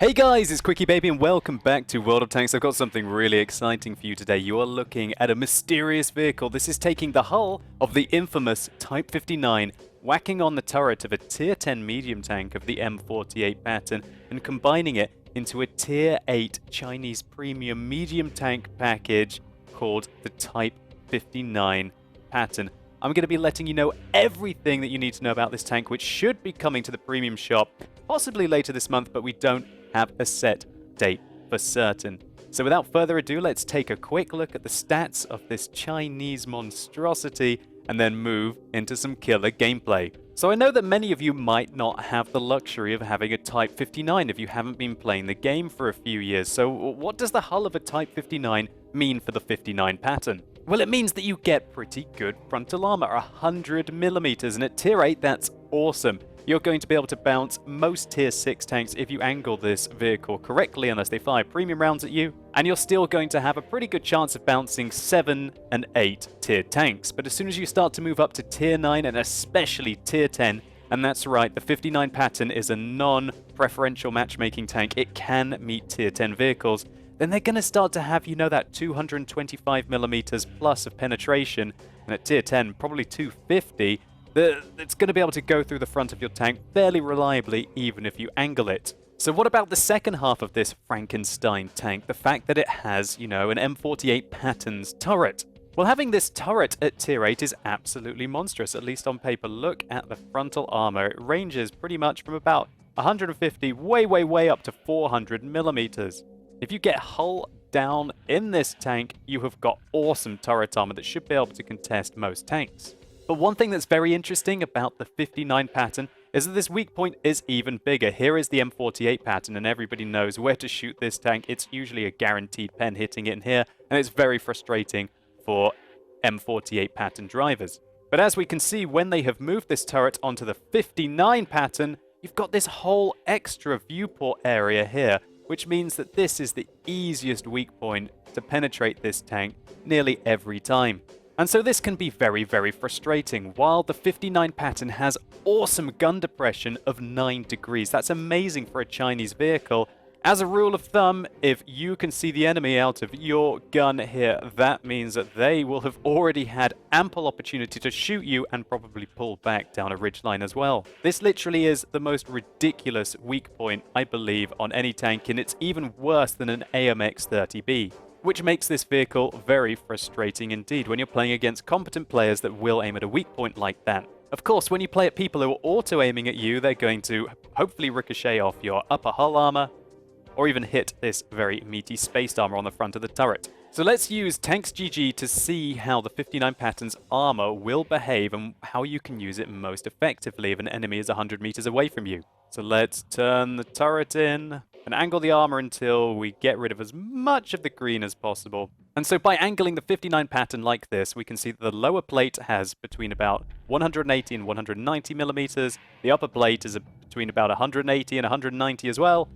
Hey guys, it's QuickyBaby and welcome back to World of Tanks. I've got something really exciting for you today. You are looking at a mysterious vehicle. This is taking the hull of the infamous Type 59, whacking on the turret of a Tier 10 medium tank of the M48 Patton and combining it into a Tier 8 Chinese premium medium tank package called the Type 59 Patton. I'm going to be letting you know everything that you need to know about this tank, which should be coming to the premium shop possibly later this month, but we don't have a set date for certain. So without further ado, let's take a quick look at the stats of this Chinese monstrosity and then move into some killer gameplay. So I know that many of you might not have the luxury of having a Type 59 if you haven't been playing the game for a few years. So what does the hull of a Type 59 mean for the 59 Patton? Well, it means that you get pretty good frontal armor, 100mm, and at Tier 8 that's awesome. You're going to be able to bounce most Tier 6 tanks if you angle this vehicle correctly, unless they fire premium rounds at you, and you're still going to have a pretty good chance of bouncing 7 and 8 Tier tanks. But as soon as you start to move up to Tier 9 and especially Tier 10, and that's right, the 59 Patton is a non-preferential matchmaking tank, it can meet Tier 10 vehicles, then they're going to start to have, you know, that 225mm plus of penetration, and at Tier 10, probably 250. It's going to be able to go through the front of your tank fairly reliably, even if you angle it. So what about the second half of this Frankenstein tank? The fact that it has, you know, an M48 Patton's turret. Well, having this turret at Tier 8 is absolutely monstrous, at least on paper. Look at the frontal armor. It ranges pretty much from about 150 way up to 400mm. If you get hull down in this tank, you have got awesome turret armor that should be able to contest most tanks. But one thing that's very interesting about the 59 Patton is that this weak point is even bigger. Here is the M48 Patton, and everybody knows where to shoot this tank. It's usually a guaranteed pen hitting it in here, and it's very frustrating for M48 Patton drivers. But as we can see, when they have moved this turret onto the 59 Patton, you've got this whole extra viewport area here, which means that this is the easiest weak point to penetrate this tank nearly every time. And so this can be very frustrating. While the 59 Patton has awesome gun depression of 9 degrees, that's amazing for a Chinese vehicle. As a rule of thumb, if you can see the enemy out of your gun here, that means that they will have already had ample opportunity to shoot you and probably pull back down a ridgeline as well. This literally is the most ridiculous weak point, I believe, on any tank, and it's even worse than an AMX-30B. Which makes this vehicle very frustrating indeed when you're playing against competent players that will aim at a weak point like that. Of course, when you play at people who are auto-aiming at you, they're going to hopefully ricochet off your upper hull armor, or even hit this very meaty spaced armor on the front of the turret. So let's use Tanks GG to see how the 59 Patton's armor will behave and how you can use it most effectively if an enemy is 100 meters away from you. So let's turn the turret in and angle the armor until we get rid of as much of the green as possible. And so by angling the 59 Patton like this, we can see that the lower plate has between about 180 and 190mm. The upper plate is between about 180 and 190 as well.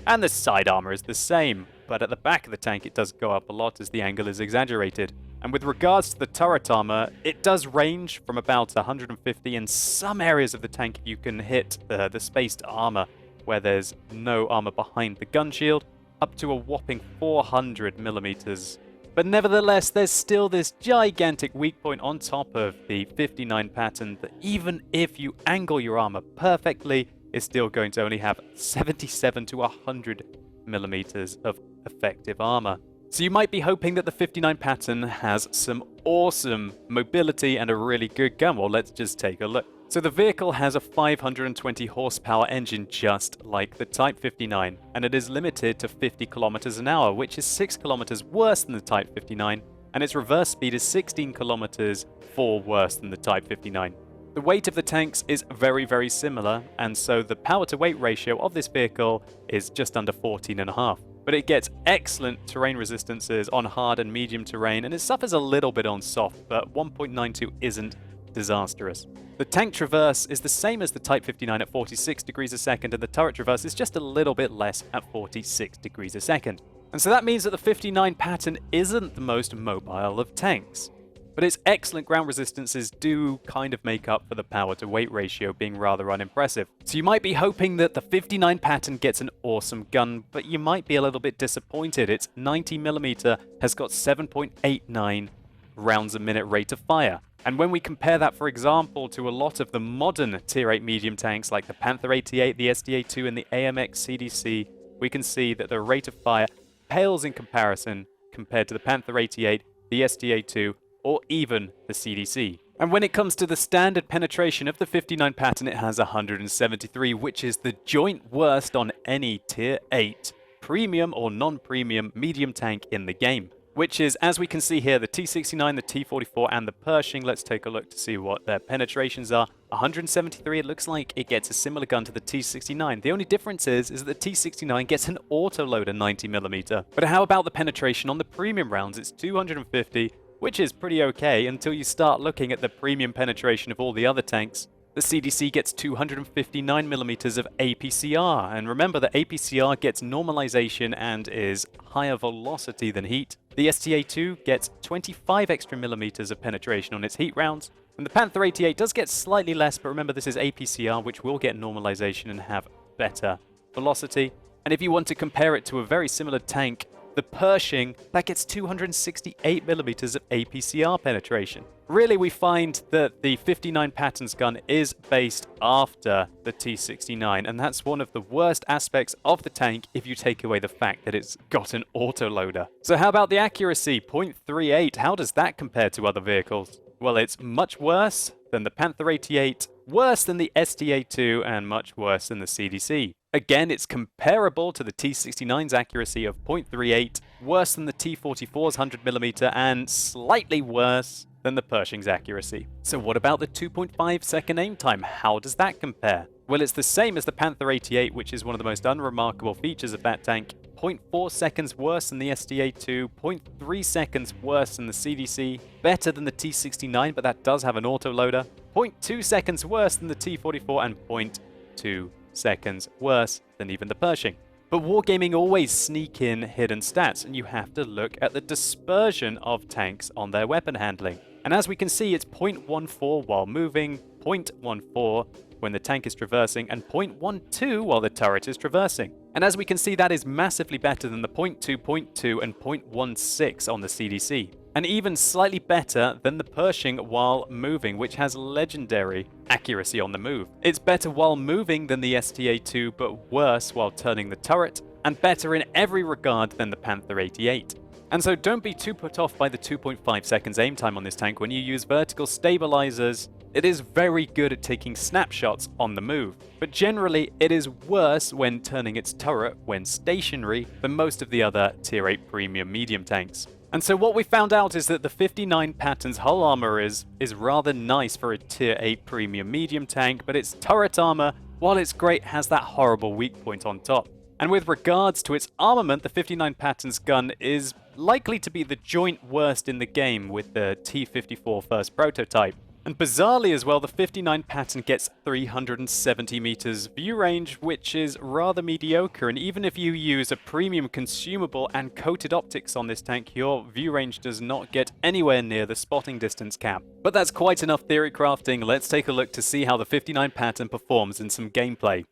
And the side armor is the same, but at the back of the tank it does go up a lot as the angle is exaggerated. And with regards to the turret armor, it does range from about 150 in some areas of the tank. You can hit the spaced armor where there's no armor behind the gun shield, up to a whopping 400mm. But nevertheless, there's still this gigantic weak point on top of the 59 Patton that even if you angle your armor perfectly, is still going to only have 77 to 100mm of effective armor. So you might be hoping that the 59 Patton has some awesome mobility and a really good gun. Well, let's just take a look. So the vehicle has a 520 horsepower engine just like the Type 59, and it is limited to 50 kilometers an hour, which is 6 kilometers worse than the Type 59, and its reverse speed is 16 kilometers worse than the Type 59. The weight of the tanks is very similar, and so the power to weight ratio of this vehicle is just under 14.5. But it gets excellent terrain resistances on hard and medium terrain, and it suffers a little bit on soft, but 1.92 isn't disastrous. The tank traverse is the same as the Type 59 at 46 degrees a second, and the turret traverse is just a little bit less at 46 degrees a second. And so that means that the 59 Patton isn't the most mobile of tanks. but its excellent ground resistances do kind of make up for the power to weight ratio being rather unimpressive. So you might be hoping that the 59 Patton gets an awesome gun, but you might be a little bit disappointed. Its 90mm has got 7.89 rounds a minute rate of fire. And when we compare that, for example, to a lot of the modern Tier 8 medium tanks like the Panther 88, the SDA-2 and the AMX CDC, we can see that the rate of fire pales in comparison compared to the Panther 88, the SDA-2, or even the CDC. And when it comes to the standard penetration of the 59 Patton, it has 173, which is the joint worst on any Tier 8 premium or non-premium medium tank in the game. Which is, as we can see here, the T69, the T44, and the Pershing. Let's take a look to see what their penetrations are. 173, it looks like it gets a similar gun to the T69. The only difference is that the T69 gets an autoloader 90mm. But how about the penetration on the premium rounds? It's 250, which is pretty okay until you start looking at the premium penetration of all the other tanks. The CDC gets 259mm of APCR, and remember that APCR gets normalization and is higher velocity than heat. The STA-2 gets 25 extra millimeters of penetration on its heat rounds, and the Panther 88 does get slightly less, but remember this is APCR, which will get normalization and have better velocity. And if you want to compare it to a very similar tank, the Pershing, that gets 268mm of APCR penetration. Really, we find that the 59 Patton's gun is based after the T69, and that's one of the worst aspects of the tank if you take away the fact that it's got an autoloader. So how about the accuracy? 0.38, how does that compare to other vehicles? Well, it's much worse than the Panther 88, worse than the STA-2, and much worse than the CDC. Again, it's comparable to the T69's accuracy of 0.38, worse than the T44's 100mm, and slightly worse than the Pershing's accuracy. So what about the 2.5 second aim time? How does that compare? Well, it's the same as the Panther 88, which is one of the most unremarkable features of that tank. 0.4 seconds worse than the SDA-2, 0.3 seconds worse than the CDC, better than the T69, but that does have an autoloader, 0.2 seconds worse than the T44, and 0.2 seconds worse than even the Pershing. But Wargaming always sneak in hidden stats, and you have to look at the dispersion of tanks on their weapon handling. And as we can see, it's 0.14 while moving, 0.14 when the tank is traversing, and 0.12 while the turret is traversing. And as we can see, that is massively better than the 0.2, 0.2, and 0.16 on the CDC. And even slightly better than the Pershing while moving, which has legendary accuracy on the move. It's better while moving than the STA-2, but worse while turning the turret, and better in every regard than the Panther 88. And so don't be too put off by the 2.5 seconds aim time on this tank when you use vertical stabilizers. It is very good at taking snapshots on the move, but generally it is worse when turning its turret when stationary than most of the other Tier 8 premium medium tanks. And so what we found out is that the 59 Patton's hull armor is rather nice for a Tier 8 premium medium tank, but its turret armor, while it's great, has that horrible weak point on top. And with regards to its armament, the 59 Patton's gun is likely to be the joint worst in the game with the T54 first prototype. And bizarrely as well, the 59 Patton gets 370 meters view range, which is rather mediocre, and even if you use a premium consumable and coated optics on this tank, your view range does not get anywhere near the spotting distance cap. But that's quite enough theory crafting. Let's take a look to see how the 59 Patton performs in some gameplay.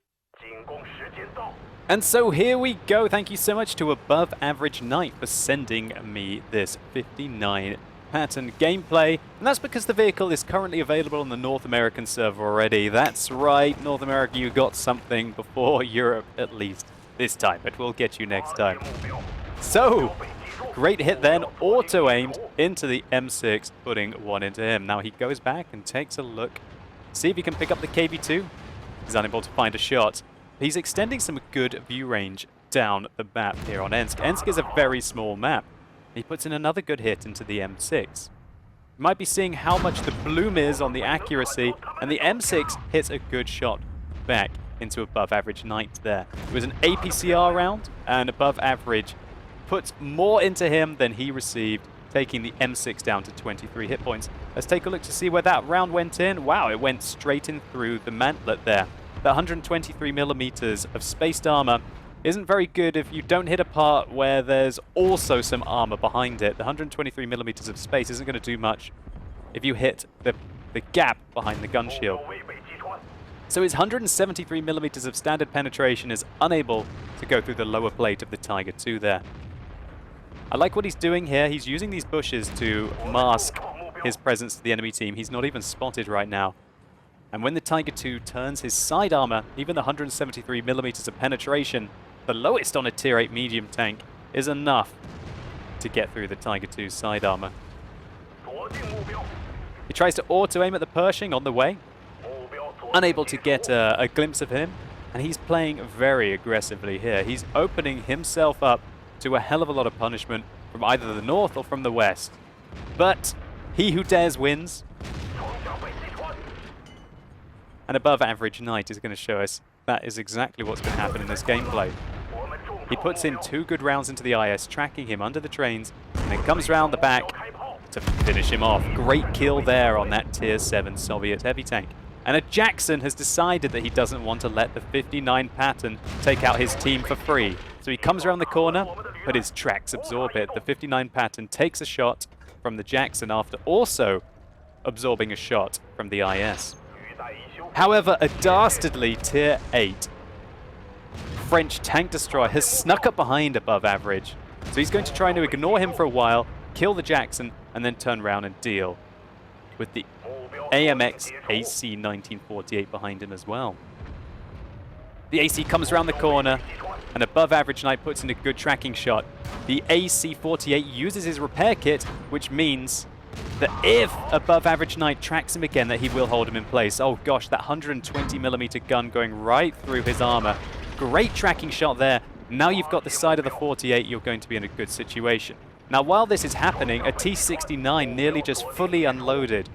And so here we go. Thank you so much to Above Average Knight for sending me this 59 Patton gameplay, and that's because the vehicle is currently available on the North American server already. That's right, North America, you got something before Europe, at least this time, but we'll get you next time. So, great hit then, auto-aimed into the M6, putting one into him. Now he goes back and takes a look, see if he can pick up the KV-2. He's unable to find a shot. He's extending some good view range down the map here on Ensk. Ensk is a very small map. He puts in another good hit into the M6. You might be seeing how much the bloom is on the accuracy, and the M6 hits a good shot back into Above Average Knight there. It was an APCR round, and Above Average puts more into him than he received, taking the M6 down to 23 hit points. Let's take a look to see where that round went in. Wow, it went straight in through the mantlet there. The 123 millimeters of spaced armor isn't very good if you don't hit a part where there's also some armor behind it. The 123 millimeters of space isn't going to do much if you hit the gap behind the gun shield. So his 173mm of standard penetration is unable to go through the lower plate of the Tiger II there. I like what he's doing here. He's using these bushes to mask his presence to the enemy team. He's not even spotted right now. And when the Tiger II turns his side armor, even the 173mm of penetration, the lowest on a tier 8 medium tank, is enough to get through the Tiger II's side armor. He tries to auto-aim at the Pershing on the way, unable to get a glimpse of him, and he's playing very aggressively here. He's opening himself up to a hell of a lot of punishment from either the north or from the west. But he who dares wins. An above average knight is going to show us that is exactly what's going to happen in this gameplay. He puts in 2 good rounds into the IS, tracking him under the trains, and then comes round the back to finish him off. Great kill there on that tier 7 Soviet heavy tank. And a Jackson has decided that he doesn't want to let the 59 Patton take out his team for free. So he comes around the corner, but his tracks absorb it. The 59 Patton takes a shot from the Jackson after also absorbing a shot from the IS. However, a dastardly tier 8 French tank destroyer has snuck up behind above average. So he's going to try to ignore him for a while, kill the Jackson, and then turn around and deal with the AMX AC 1948 behind him as well. The AC comes around the corner, and above average knight puts in a good tracking shot. The AC 48 uses his repair kit, which means that if above average knight tracks him again, that he will hold him in place. Oh gosh, that 120mm gun going right through his armor. Great tracking shot there. Now you've got the side of the 48, you're going to be in a good situation. Now while this is happening, a T69 nearly just fully unloaded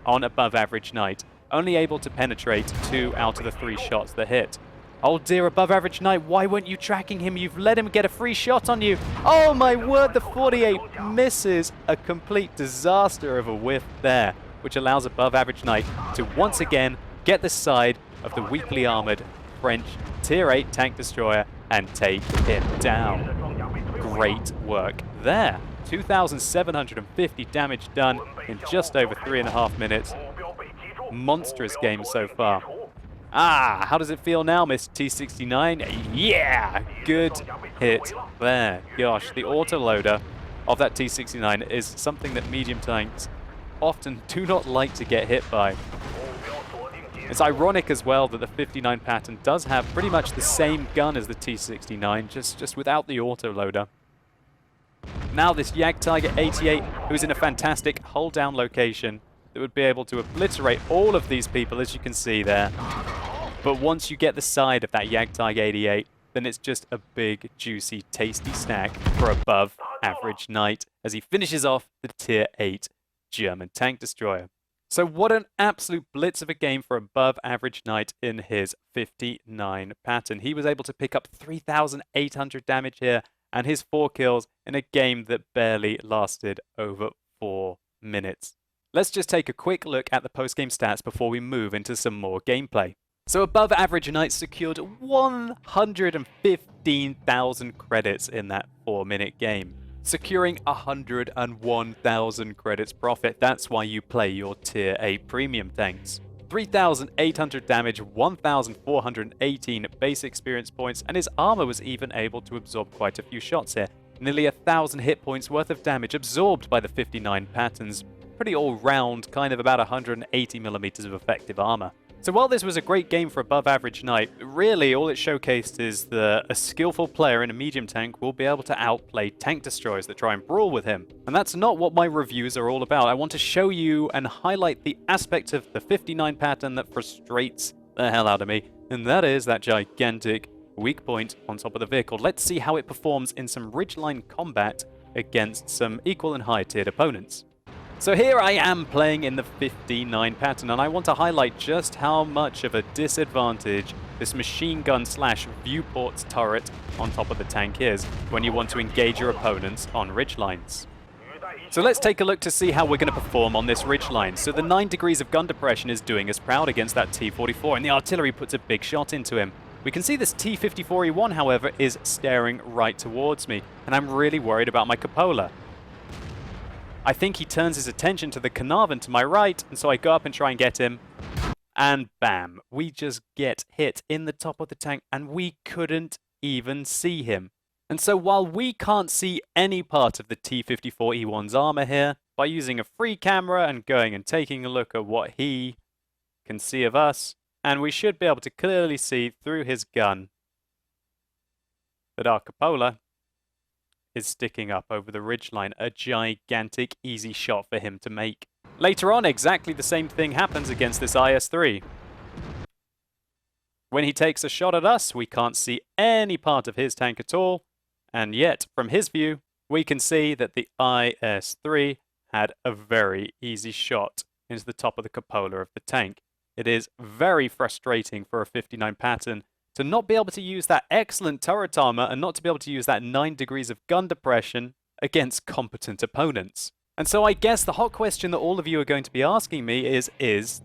on above average knight, only able to penetrate 2 out of the 3 shots that hit. Oh dear, above average knight, why weren't you tracking him? You've let him get a free shot on you. Oh my word, the 48 misses. A complete disaster of a whiff there, which allows above average knight to once again get the side of the weakly armored French tier 8 tank destroyer and take him down. Great work there. 2,750 damage done in just over 3.5 minutes. Monstrous game so far. Ah, how does it feel now, Mr. T69? Yeah, good hit there. Gosh, the autoloader of that T69 is something that medium tanks often do not like to get hit by. It's ironic as well that the 59 Patton does have pretty much the same gun as the T69, just without the autoloader. Now this Jagdtiger 88, who's in a fantastic hold-down location that would be able to obliterate all of these people, as you can see there. But once you get the side of that Jagdtiger 88, then it's just a big, juicy, tasty snack for above average knight as he finishes off the tier 8 German tank destroyer. So what an absolute blitz of a game for above average knight in his 59 Patton. He was able to pick up 3,800 damage here and his 4 kills in a game that barely lasted over 4 minutes. Let's just take a quick look at the post-game stats before we move into some more gameplay. So above average knight secured 115,000 credits in that 4-minute game, securing 101,000 credits profit. That's why you play your tier 8 premium tanks. 3,800 damage, 1,418 base experience points, and his armor was even able to absorb quite a few shots here. Nearly 1,000 hit points worth of damage absorbed by the 59 Pattons. Pretty all-round, kind of about 180mm of effective armor. So while this was a great game for above average knight, really all it showcased is that a skillful player in a medium tank will be able to outplay tank destroyers that try and brawl with him. And that's not what my reviews are all about. I want to show you and highlight the aspect of the 59 Patton that frustrates the hell out of me, and that is that gigantic weak point on top of the vehicle. Let's see how it performs in some Ridgeline Combat against some equal and high-tiered opponents. So here I am playing in the 59 Patton, and I want to highlight just how much of a disadvantage this machine gun slash viewports turret on top of the tank is when you want to engage your opponents on ridgelines. So let's take a look to see how we're going to perform on this ridgeline. So the 9 degrees of gun depression is doing us proud against that T-44, and the artillery puts a big shot into him. We can see this T-54E1, however, is staring right towards me, and I'm really worried about my cupola. I think he turns his attention to the Carnarvon to my right, and so I go up and try and get him. And bam, we just get hit in the top of the tank, and we couldn't even see him. And so while we can't see any part of the T-54E1's armor here, by using a free camera and going and taking a look at what he can see of us, and we should be able to clearly see through his gun that our cupola is sticking up over the ridgeline, a gigantic easy shot for him to make. Later on, exactly the same thing happens against this IS-3. When he takes a shot at us, we can't see any part of his tank at all, and yet, from his view, we can see that the IS-3 had a very easy shot into the top of the cupola of the tank. It is very frustrating for a 59 Patton to not be able to use that excellent turret armor and not to be able to use that 9 degrees of gun depression against competent opponents. And so I guess the hot question that all of you are going to be asking me is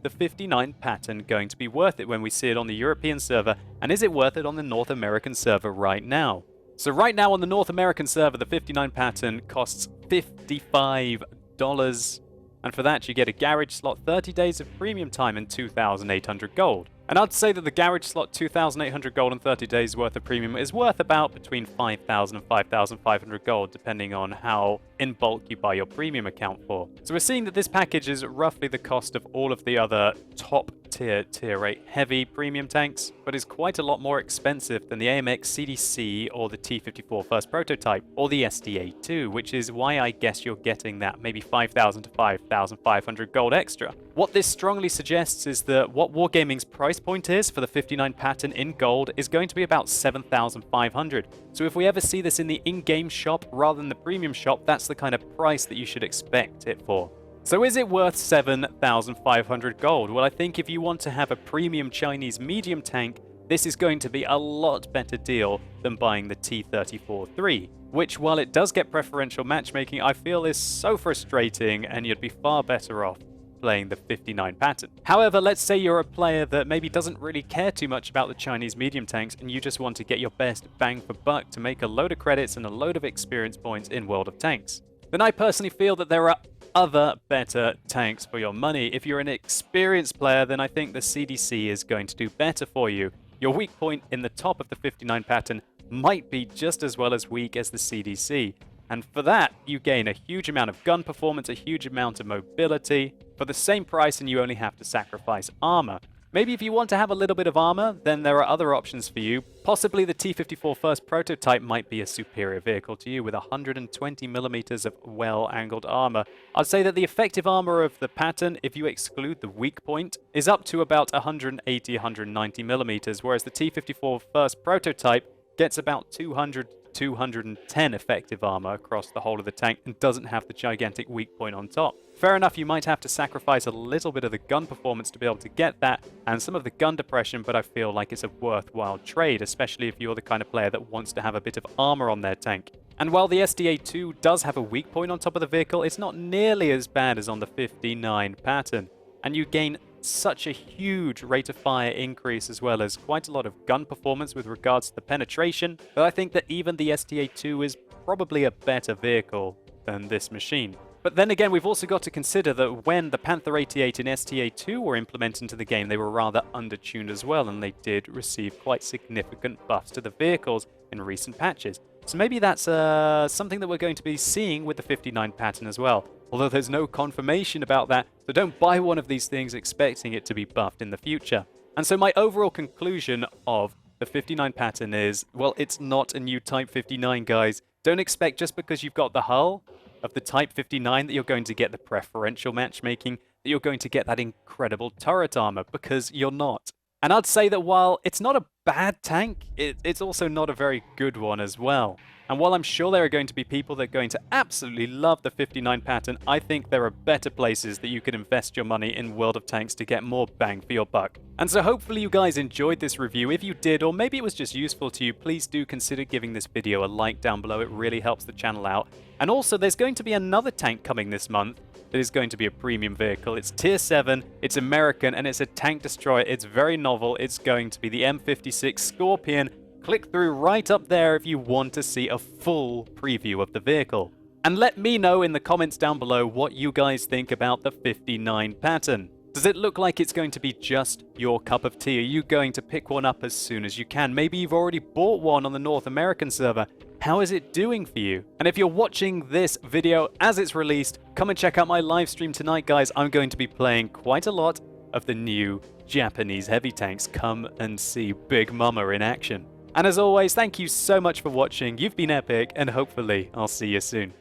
the 59 Patton going to be worth it when we see it on the European server, and is it worth it on the North American server right now? So right now on the North American server, the 59 Patton costs $55. And for that, you get a garage slot, 30 days of premium time, and 2,800 gold. And I'd say that the garage slot, 2,800 gold and 30 days worth of premium is worth about between 5,000 and 5,500 gold, depending on how in bulk you buy your premium account for. So we're seeing that this package is roughly the cost of all of the other top tier 8 heavy premium tanks, but is quite a lot more expensive than the AMX CDC or the T-54 first prototype, or the SDA2, which is why I guess you're getting that maybe 5,000 to 5,500 gold extra. What this strongly suggests is that what Wargaming's price point is for the 59 Patton in gold is going to be about 7,500. So if we ever see this in the in-game shop rather than the premium shop, that's the kind of price that you should expect it for. So is it worth 7,500 gold? Well, I think if you want to have a premium Chinese medium tank, this is going to be a lot better deal than buying the T-34-3, which, while it does get preferential matchmaking, I feel is so frustrating, and you'd be far better off playing the 59 Patton. However, let's say you're a player that maybe doesn't really care too much about the Chinese medium tanks and you just want to get your best bang for buck to make a load of credits and a load of experience points in World of Tanks. Then I personally feel that there are other better tanks for your money. If you're an experienced player, then I think the CDC is going to do better for you. Your weak point in the top of the 59 Patton might be just as well as weak as the CDC. And for that, you gain a huge amount of gun performance, a huge amount of mobility, for the same price, and you only have to sacrifice armor. Maybe if you want to have a little bit of armor, then there are other options for you. Possibly the T-54 first prototype might be a superior vehicle to you with 120mm of well-angled armor. I'd say that the effective armor of the Patton, if you exclude the weak point, is up to about 180-190mm, whereas the T-54 first prototype gets about 200 to 210 effective armor across the whole of the tank and doesn't have the gigantic weak point on top. Fair enough, you might have to sacrifice a little bit of the gun performance to be able to get that, and some of the gun depression, but I feel like it's a worthwhile trade, especially if you're the kind of player that wants to have a bit of armor on their tank. And while the SDA2 does have a weak point on top of the vehicle, it's not nearly as bad as on the 59 Patton, and you gain such a huge rate of fire increase as well as quite a lot of gun performance with regards to the penetration, that I think that even the SDA2 is probably a better vehicle than this machine. But then again, we've also got to consider that when the Panther 88 and STA2 were implemented into the game, they were rather undertuned as well, and they did receive quite significant buffs to the vehicles in recent patches. So maybe that's something that we're going to be seeing with the 59 Patton as well. Although there's no confirmation about that, so don't buy one of these things expecting it to be buffed in the future. And so my overall conclusion of the 59 Patton is, well, it's not a new Type 59, guys. Don't expect just because you've got the hull of the Type 59 that you're going to get the preferential matchmaking, that you're going to get that incredible turret armor, because you're not. And I'd say that while it's not a bad tank, it's also not a very good one as well. And while I'm sure there are going to be people that are going to absolutely love the 59 Patton, I think there are better places that you can invest your money in World of Tanks to get more bang for your buck. And so hopefully you guys enjoyed this review. If you did, or maybe it was just useful to you, please do consider giving this video a like down below. It really helps the channel out. And also, there's going to be another tank coming this month that is going to be a premium vehicle. It's Tier 7, it's American, and it's a tank destroyer. It's very novel. It's going to be the M56 Scorpion. Click through right up there if you want to see a full preview of the vehicle. And let me know in the comments down below what you guys think about the 59 Patton. Does it look like it's going to be just your cup of tea? Are you going to pick one up as soon as you can? Maybe you've already bought one on the North American server. How is it doing for you? And if you're watching this video as it's released, come and check out my live stream tonight, guys. I'm going to be playing quite a lot of the new Japanese heavy tanks. Come and see Big Mama in action. And as always, thank you so much for watching. You've been epic, and hopefully I'll see you soon.